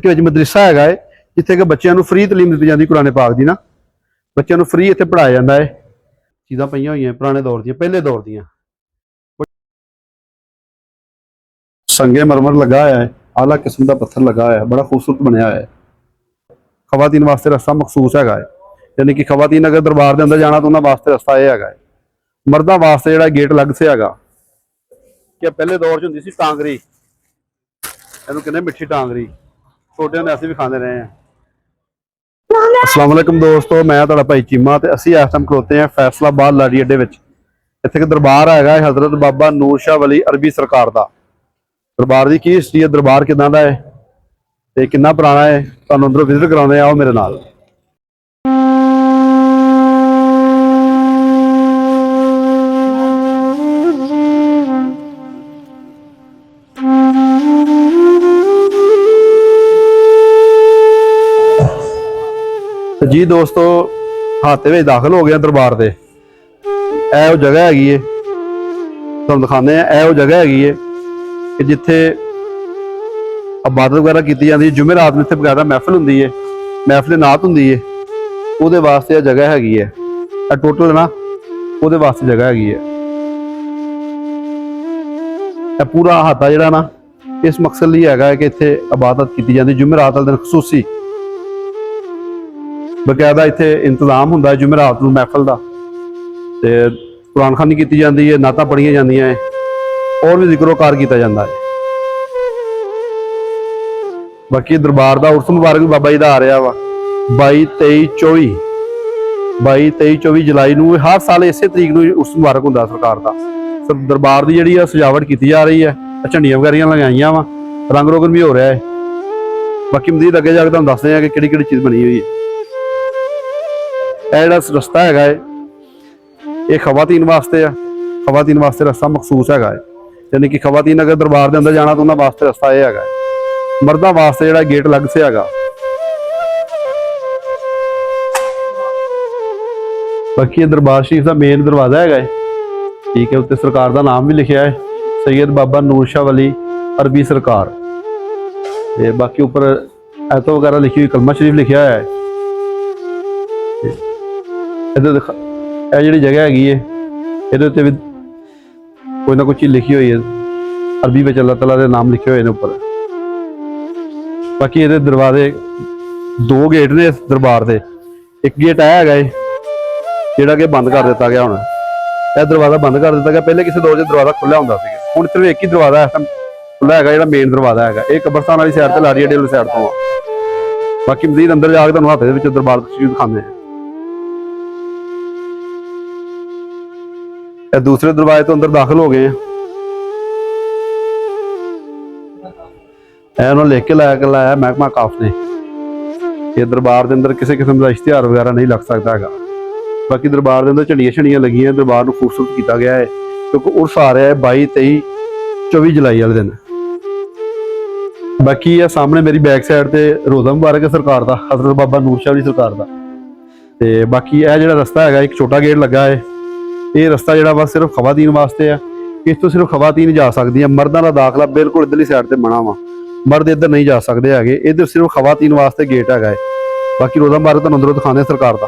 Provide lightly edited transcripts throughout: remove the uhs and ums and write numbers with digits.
के मदरसा है जिथे कि बच्चों को फ्री तलीम दी जाती कुरान पाक की ना, बच्चों को फ्री इतने पढ़ाया जाता है। चीज़ां पईयां होईयां पुराने दौर दी, पहले दौर दी। संगे मरमर लगा है, आला किस्म का पत्थर लगा है, बड़ा खूबसूरत बनया है। खवातीन वास्ते रस्ता मखसूस है, यानी कि खवातीन अगर दरबार के अंदर जाना तो उन्होंने वास्ते रस्ता यह है। मर्दा वास्ते जोड़ा गेट अलग से है कि पहले दौर च होंदी सी टांगरी, इहनूं कहंदे मिठी टांगरी, छोटे होंदे असीं भी खांदे रहे हैं। अस्सलाम वालेकुम दोस्तों, मैं तुहाडा भाई चीमा ते असीं इस टाइम खलोते हैं फैसलाबाद लाड़ी अड्डे विच। इत्थे एक दरबार है हजरत बाबा नूर शाह वली अरबी सरकार का। दरबार की हिस्ट्री है, दरबार किदां दा है ते कितना पुराना है, तुहानूं अंदरों विजिट कराउने आओ मेरे नाल। जी दोस्तों, हाथे में दाखिल हो गया दरबार से। यह वो जगह हैगी है, तुहानूं दिखाने हैं। यह वो जगह हैगी है कि जिथे इबादत वगैरह की जाती है। जुमेरात में इतने बकायदा महफिल होंदी है, महफिल नात होंदी है, वो वास्ते यह जगह हैगी है। टोटल ना वो वास्ते जगह हैगी है। यह पूरा हाथा जिहड़ा ना इस मकसद लिए है कि इत्थे इबादत की जाती है। जुमेरात वाले दिन खसूसी बकायदा इत्थे इंतजाम होंदा है जुमेरात नूं महफिल का, ते कुरान खानी की जाती है, नातां पढ़ियां जांदियां है, और भी जिक्रो-कार किया जाता है। बाकी दरबार का उर्स मुबारक भी बाबा जी का आ रहा वा 22-23-24 जुलाई नूं हर साल इसे तरीक नूं उर्स मुबारक होंदा सरकार का। दरबार की जिहड़ी सजावट की जा रही है, झंडियां वगैरह लगाइयां वा, रंग रोगन भी हो रहा है। बाकी मजीद अगे जाके तुहानूं दसदे हैं कि किहड़ी किहड़ी चीज़ बनी हुई है। यह जिहड़ा रस्ता है ये खवातीन वास्ते है, खवातीन वास्ते रस्ता मखसूस है, यानी कि खवातीन अगर दरबार के अंदर जाना तो उन्होंने वास्ते रस्ता यह है। मर्दा वास्ते जोड़ा गेट अलग से है। बाकी ये दरबार शरीफ का मेन दरवाजा है, ठीक है। उत्ते सरकार का नाम भी लिखा है, सैयद बाबा नूर शाह वली अरबी सरकार। ते बाकी उपर ऐतो वगैरह लिखी हुई, कलमा शरीफ लिखा है। जी जगह हैगी है, ये भी कोई ना कोई चीज़ लिखी हुई है अरबी में, अल्लाह तआला के नाम लिखे हुए हैं उपर। बाकी ये दरवाजे दो गेट ने इस दरबार से। एक गेट आया है जोड़ा कि बंद कर दिता गया, हुण यह दरवाजा बंद कर दिता गया। पहले किसी दौर से दरवाजा खुला होंदा सी, हुण सिर्फ एक ही दरवाजा इस टाइम खुला है, जो मेन दरवाजा है। ये कब्रस्तान वाली साइड से लाड़ी अड्डे वाली साइड तो। बाकी मजीद अंदर जाके तुहानूं हाथे दे विच दरबार शरीफ दिखाने हैं। दूसरे दरवाजे तो अंदर दाखिल हो गए हैं। उन्होंने लिख के लाया महकमा काफ ने, ये दरबार के अंदर किसी किस्म का इश्तिहार वगैरह नहीं लग सकता है। बाकी दरबार के अंदर झंडियां छंडियां लगी हैं, दरबार को खूबसूरत किया गया है, क्योंकि उर्स आ रहा है 22-23-24 जुलाई वाले दिन। बाकी यह सामने मेरी बैक साइड से रोज़ा मुबारक है सरकार का, हजरत बाबा नूर शाह वली सरकार का। तो बाकी यह जो रस्ता है, एक छोटा गेट लगा है। ये रस्ता जोड़ा वा सिर्फ खवातीन वास्ते है, इस तो सिर्फ खवातीन जा सकती है। मर्दों का दाखला बिल्कुल इधरली साइड से मना वा, मर्द इधर नहीं जा सकते है। इधर सिर्फ खवातीन वास्ते गेट है। बाकी रोज़ा मुबारक तुहानूं अंदरों दिखाने सरकार का।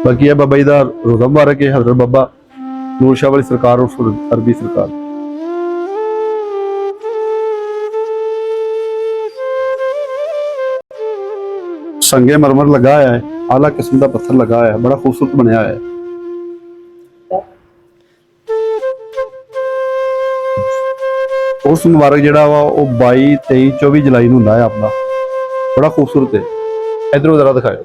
बाकी यह बाबा जी का रोज़ा मुबारक है, हजरत बाबा नूर शाह वली सरकार और अरबी सरकार। संगे मरमर लगा है, आला किस्म का पत्थर लगा है, बड़ा खूबसूरत बनया है। उस मुबारक जोड़ा वा 22-23-24 जुलाई नूं हुंदा है अपना, बड़ा खूबसूरत है। इधरों जरा दिखाओ।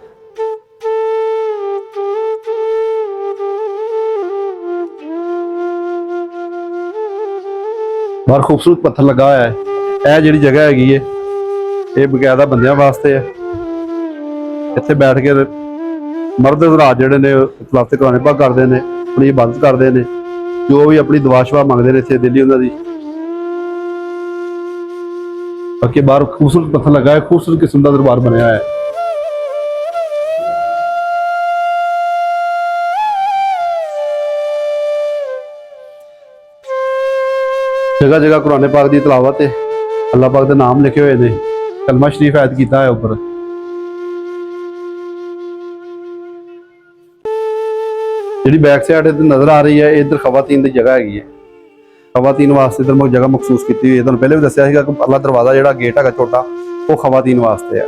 बाहर खूबसूरत पत्थर लगा है। यह जी जगह हैगी है, ये बकायदा बंदियां वास्ते है। इत्थे बैठ के मर्द हजरात जिहड़े ने तलावत कुरान पाक करते हैं, अपनी इबादत करते हैं, जो भी अपनी दुआ शवा मंगते हैं इत्थे दिली उन्हां दी। बाकी बाहर खूबसूरत पत्थर लगा है, खूबसूरत किस्म का दरबार बनया है। जगह जगह कुरान पाक की तलावत है, अल्लाह पाक के नाम लिखे हुए ने, कलमा शरीफ ऐद किया है उपर। जी बैक साइड नज़र आ रही है, इधर खवातीन की जगह हैगी है, खवातीन वास्ते इधर जगह मखसूस की हुई है। तुहानूं पहले भी दस्सिया सीगा कि अल्लाह दरवाज़ा जिहड़ा गेट है छोटा, वो खवातीन वास्ते है।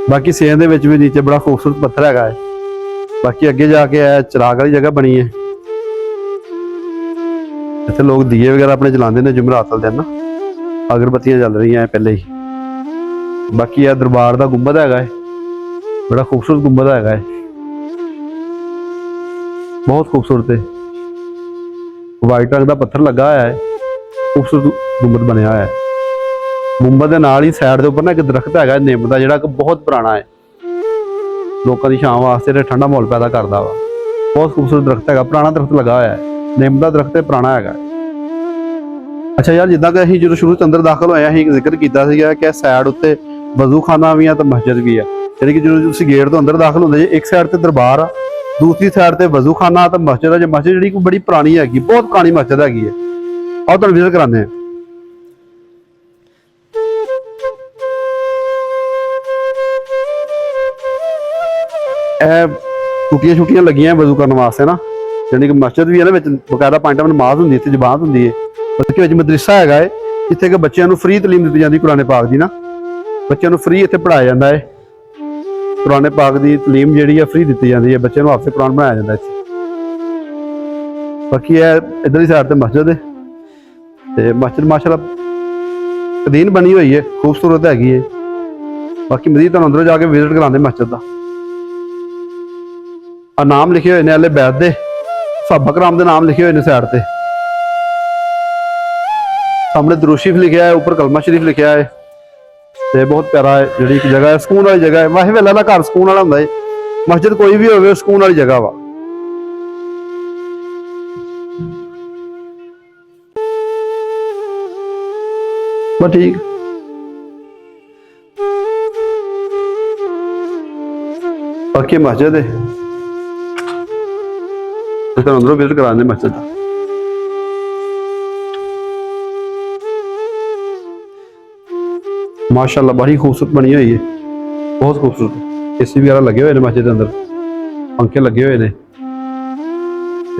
बाकी सेन दे विच भी नीचे बड़ा खूबसूरत पत्थर हैगा है। बाकी अगे जाके है चिराग वाली जगह बनी है, इतने लोग दिए वगैरह अपने जलाते हैं जुमरात वाले दिन ना, अगरबत्तियां जल रही हैं पहले ही। बाकी यह दरबार का गुंबद है, बड़ा खूबसूरत गुंबद है, बहुत खूबसूरत है। वाइट रंग का पत्थर लगा हुआ है, खूबसूरत गुंबद बनया है। गुंबद के नाल ही साइड के उपर ना एक दरख्त है निम का, जिहड़ा बहुत पुराना है, लोगों की छां वास्ते ठंडा माहौल पैदा करता वा। बहुत खूबसूरत दरख्त है, पुराना दरख्त लगा हुआ है, निम का दरख्त है, पुराना है। अच्छा यार, जिदा कि असीं जो शुरू च अंदर दाखिल होए असीं जिक्र किया कि साइड उत्ते वजूखाना भी है तो मस्जिद भी है। यानी कि जो तुसीं गेट तो अंदर दाखिल होंदे, एक साइड ते दरबार आ, दूसरी साइड ते वजूखाना तो मस्जिद है। जो मस्जिद जी बड़ी पुरानी हैगी, बहुत पुरानी मस्जिद हैगी है। आओ तुहानूं विजिट कराने हैं। टूटियां छुट्टियां लगियां वजू करने वास्ते ना, यानी कि मस्जिद भी है ना, बकायदा 5 टाइम नमाज होंदी है, जमात होंदी है। बल्कि मदरसा है जिथे कि बच्चों को फ्री तलीम दी जाती कुरान पाक की ना, बच्चों को फ्री इतने पढ़ाया जाता है। कुरान पाक की तलीम जी है फ्री दी जाती है, बच्चों को हाफिज़ कुरान बनाया जाता है। बाकी है इधर ही साइड पर मस्जिद है, तो मस्जिद माशाअल्लाह कदीन बनी हुई है, खूबसूरत हैगी है। बाकी मजीद तुहानूं अंदरों जाके विजिट कराने मस्जिद का। नाम लिखे हुए ने अहले बैत दे, सहाबा कराम दे नाम लिखे हुए ने साइड ते। सामने दुरूद शरीफ लिखा है, ऊपर कलमा शरीफ लिखा है, ते बहुत प्यारा है। जी जगह है, सुकून वाली जगह है। वाहे वेला का घर सुकून वाला हुंदा है, मस्जिद कोई भी हो सुकून वाली जगह वा। बस ठीक, बाकी मस्जिद है, अंदरों विजिट कराने मस्जिद का। माशाअल्लाह बड़ी खूबसूरत बनी हुई है, बहुत खूबसूरत। एसी वगैरह लगे हुए हैं मस्जिद के अंदर, पंखे लगे हुए हैं।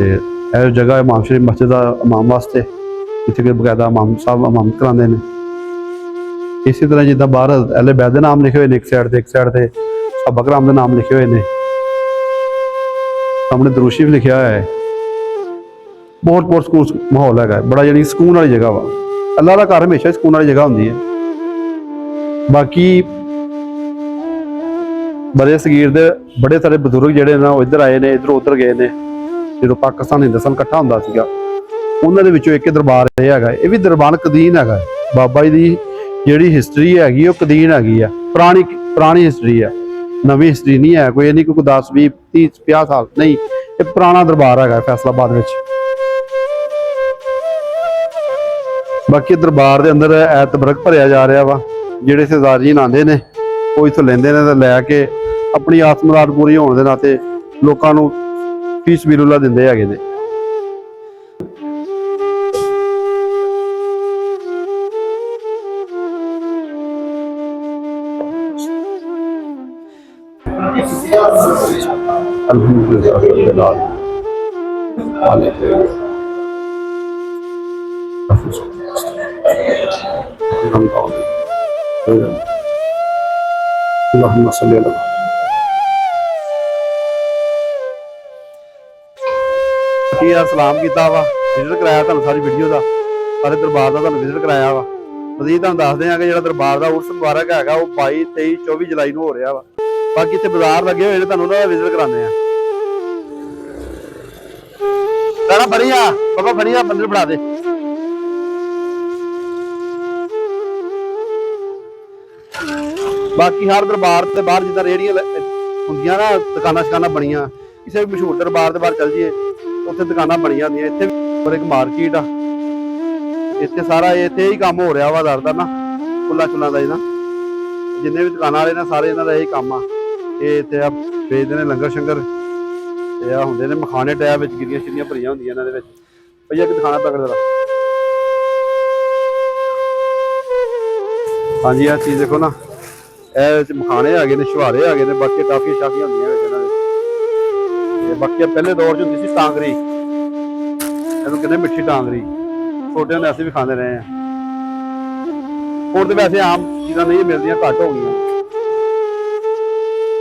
यह जगह है इमाम शरीफ मस्जिद का इमाम वास्ते, जिथे बकायदा इमाम साहब इमामत कराते हैं। इसी तरह जिदा बाहर अहले बैत के नाम लिखे हुए हैं, एक साइड से सहाबा कराम के नाम लिखे हुए हैं। सामने दुरूद शरीफ लिखा है, बहुत बहुत सुकून माहौल है, बड़ा यानी सुकून वाली जगह वा। अल्लाह का घर हमेशा सुकून वाली जगह होंगी है। बाकी बड़े सगीर दे बड़े सारे बजुर्ग जिहड़े ना इधर आए ने, इधर उधर गए ने, जो पाकिस्तान हिंदुस्तान इकट्ठा होंदा सीगा, उन्हां दे विचों एक दरबार हैगा। ये भी दरबार कदीन हैगा, बाबा जी दी जिहड़ी हिस्टरी हैगी वो कदीन हैगी है, पुरानी हिस्टरी है, नवी हिस्टरी नहीं है। कोई नहीं कोई 10 20 30 50 साल नहीं, ये पुराना दरबार हैगा फैसलाबाद विच। बाकी दरबार के अंदर ऐत बरक भरिया जा रहा वा। ਜਿਹੜੇ ਸਰਦਾਰ ਜੀ ਆਉਂਦੇ ਨੇ ਉਹ ਇੱਥੋਂ ਲੈਂਦੇ ਨੇ ਤੇ ਲੈ ਕੇ ਆਪਣੀ ਆਸ ਮੁਰਾਦ ਪੂਰੀ ਹੋਣ ਦੇ ਨਾਤੇ ਲੋਕਾਂ ਨੂੰ ਫੀਸ ਬਿਲੁਲਾ ਦਿੰਦੇ ਹੈਗੇ ਨੇ। अल्लाहुम्मा सल्ली अला सलाम किया वा, विजिट कराया तुहानूं सारी वीडियो का, सारे दरबार का तुहानूं विजिट कराया वा। मजीद तुहानूं दसदे हां कि जिहड़ा दरबार का उर्स मुबारक हैगा वो 22 23 24 जुलाई नूं हो रहा वा। बाकी इत्थे बाजार लगे हुए ने, तुहानूं उहदा विजिट कराने आ। राणा फड़िया बाबा, फड़िया बंदर बढ़ा दे। बाकी हर दरबार के बाहर जिदा रेहड़ियां होंदियां ना, दुकानां शकानां बनियां, किसी भी मशहूर दरबार के बाहर चल जाइए उत्थे दुकानां बनियां होंदियां। इत्थे पर एक मार्केट आ, इत्थे सारा इत्थे ही काम हो रहा वा दरदा ना, फुल्लां चुल्लां दा ना, जिन्ने भी दुकानां वाले ने सारे इन्हां दा यही काम आ। ये इत्थे बेचदे ने लंगर शंगर, ते आ हुंदे ने मखाने टैब विच गिरियां शिरियां भरियां होंदियां इन्हां दे विच। ਭਈਆ ਕਿ ਦਿਖਾਣਾ ਪਕੜ ਜਰਾ। ਹਾਂਜੀ ਆਹ ਚੀਜ਼ ਦੇਖੋ ਨਾ, ਇਹ ਮਖਾਣੇ ਹੈਗੇ ਨੇ, ਛੁਹਾਰੇ ਹੈਗੇ ਨੇ, ਬਾਕੀ ਟਾਫੀਆਂ ਸ਼ਾਫੀਆਂ ਹੁੰਦੀਆਂ ਵਿੱਚ ਇਹਨਾਂ ਦੇ। ਤੇ ਬਾਕੀ ਪਹਿਲੇ ਦੌਰ 'ਚ ਹੁੰਦੀ ਸੀ ਟਾਂਗਰੀ, ਇਹਨੂੰ ਕਹਿੰਦੇ ਮਿੱਠੀ ਟਾਂਗਰੀ, ਛੋਟਿਆਂ ਨੇ ਅਸੀਂ ਵੀ ਖਾਂਦੇ ਰਹੇ ਹਾਂ। ਹੁਣ ਤੇ ਵੈਸੇ ਆਮ ਚੀਜ਼ਾਂ ਨਹੀਂ ਮਿਲਦੀਆਂ, ਘੱਟ ਹੋ ਗਈਆਂ।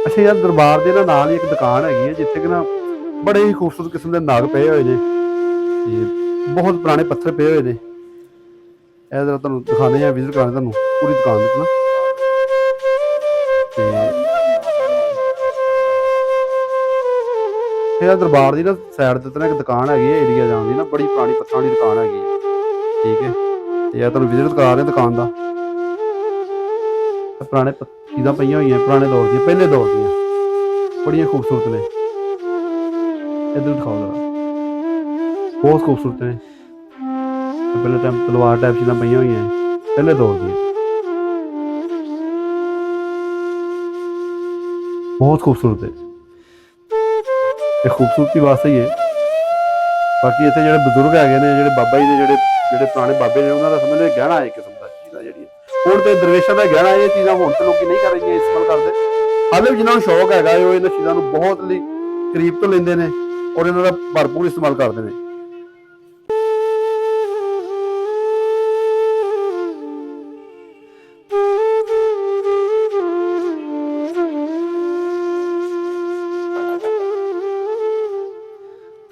ਅੱਛਾ ਯਾਰ, ਦਰਬਾਰ ਦੇ ਨਾਲ ਹੀ ਇੱਕ ਦੁਕਾਨ ਹੈਗੀ ਹੈ ਜਿੱਥੇ ਕਿ ਨਾ ਬੜੇ ਹੀ ਖੂਬਸੂਰਤ ਕਿਸਮ ਦੇ ਨਾਗ ਪਏ ਹੋਏ ਨੇ ਤੇ ਬਹੁਤ ਪੁਰਾਣੇ ਪੱਥਰ ਪਏ ਹੋਏ ਨੇ। ਇਹ ਜਰਾ ਤੁਹਾਨੂੰ ਦਿਖਾਉਂਦੇ ਆ, ਵਿਜ਼ਿਟ ਕਰਾਉਂਦੇ ਤੁਹਾਨੂੰ ਪੂਰੀ ਦੁਕਾਨ ਵਿੱਚ ਨਾ। ਤੇ ਇਹ ਦਰਬਾਰ ਦੀ ਨਾ ਸਾਈਡ ਤੇ ਨਾ ਇੱਕ ਦੁਕਾਨ ਹੈਗੀ ਹੈ, ਏਰੀਆ ਜਾਣ ਦੀ ਨਾ, ਬੜੀ ਪੁਰਾਣੀ ਪੱਥਰਾਂ ਦੀ ਦੁਕਾਨ ਹੈਗੀ ਹੈ, ਠੀਕ ਹੈ। ਤੇ ਇਹ ਤੁਹਾਨੂੰ ਵਿਜ਼ਿਟ ਕਰਾ ਰਹੇ ਦੁਕਾਨ ਦਾ। ਪੁਰਾਣੇ ਚੀਜ਼ਾਂ ਪਈਆਂ ਹੋਈਆਂ ਪੁਰਾਣੇ ਦੌਰ ਦੀਆਂ, ਪਹਿਲੇ ਦੌਰ ਦੀਆਂ, ਬੜੀਆਂ ਖੂਬਸੂਰਤ ਨੇ। ਇੱਧਰ ਦਿਖਾਓ ਜਰਾ, ਬਹੁਤ ਖੂਬਸੂਰਤ ਨੇ। ਪਹਿਲੇ ਟਾਈਮ ਤਲਵਾਰ ਟਾਈਪ ਚੀਜ਼ਾਂ ਪਈਆਂ ਹੋਈਆਂ ਪਹਿਲੇ ਦੌਰ ਦੀਆਂ, ਬਹੁਤ ਖੂਬਸੂਰਤ ਹੈ। ਇਹ ਖੂਬਸੂਰਤੀ ਵਾਸਤੇ ਹੀ ਹੈ। ਬਾਕੀ ਇੱਥੇ ਜਿਹੜੇ ਬਜ਼ੁਰਗ ਹੈਗੇ ਨੇ, ਜਿਹੜੇ ਬਾਬਾ ਜੀ ਦੇ ਜਿਹੜੇ ਪੁਰਾਣੇ ਬਾਬੇ ਨੇ, ਉਹਨਾਂ ਦਾ ਸਮਝ ਲਓ ਗਹਿਣਾ ਹੈ ਇੱਕ ਕਿਸਮ ਦਾ ਚੀਜ਼ਾਂ ਜਿਹੜੀਆਂ। ਹੁਣ ਤੇ ਦਰਵੇਸ਼ਾਂ ਦਾ ਗਹਿਣਾ, ਇਹ ਚੀਜ਼ਾਂ ਹੁਣ ਤੇ ਲੋਕੀ ਨਹੀਂ ਕਰ ਰਹੀਆਂ, ਇਸਤੇਮਾਲ ਕਰਦੇ। ਹਾਲੇ ਵੀ ਜਿਹਨਾਂ ਨੂੰ ਸ਼ੌਕ ਹੈਗਾ ਉਹ ਇਹਨਾਂ ਚੀਜ਼ਾਂ ਨੂੰ ਬਹੁਤ ਲਈ ਕਰੀਬ ਤੋਂ ਲੈਂਦੇ ਨੇ ਔਰ ਇਹਨਾਂ ਦਾ ਭਰਪੂਰ ਇਸਤੇਮਾਲ ਕਰਦੇ ਨੇ।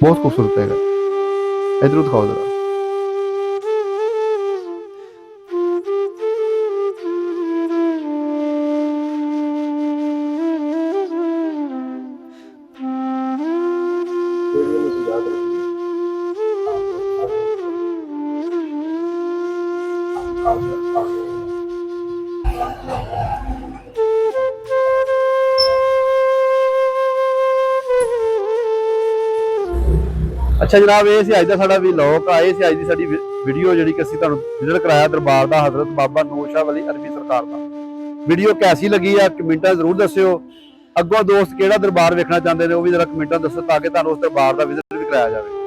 बहुत खूबसूरत है। इधर दिखाओ जरा। अच्छा जनाब, ये सी अज का साडा व्लॉग, ये सी अज की साडी वीडियो जिहड़ी कि असीं तुहानूं विजिट कराया दरबार दा हज़रत बाबा नूर शाह वली अरबी सरकार दा। वीडियो कैसी लगी है कमेंटां जरूर दस्सिओ। अग्गों दोस्त किहड़ा दरबार वेखना चाहुंदे ने वो भी जरा कमेंटां दस्सो ताकि तुहानूं उस दरबार दा विजिट भी कराया जाए।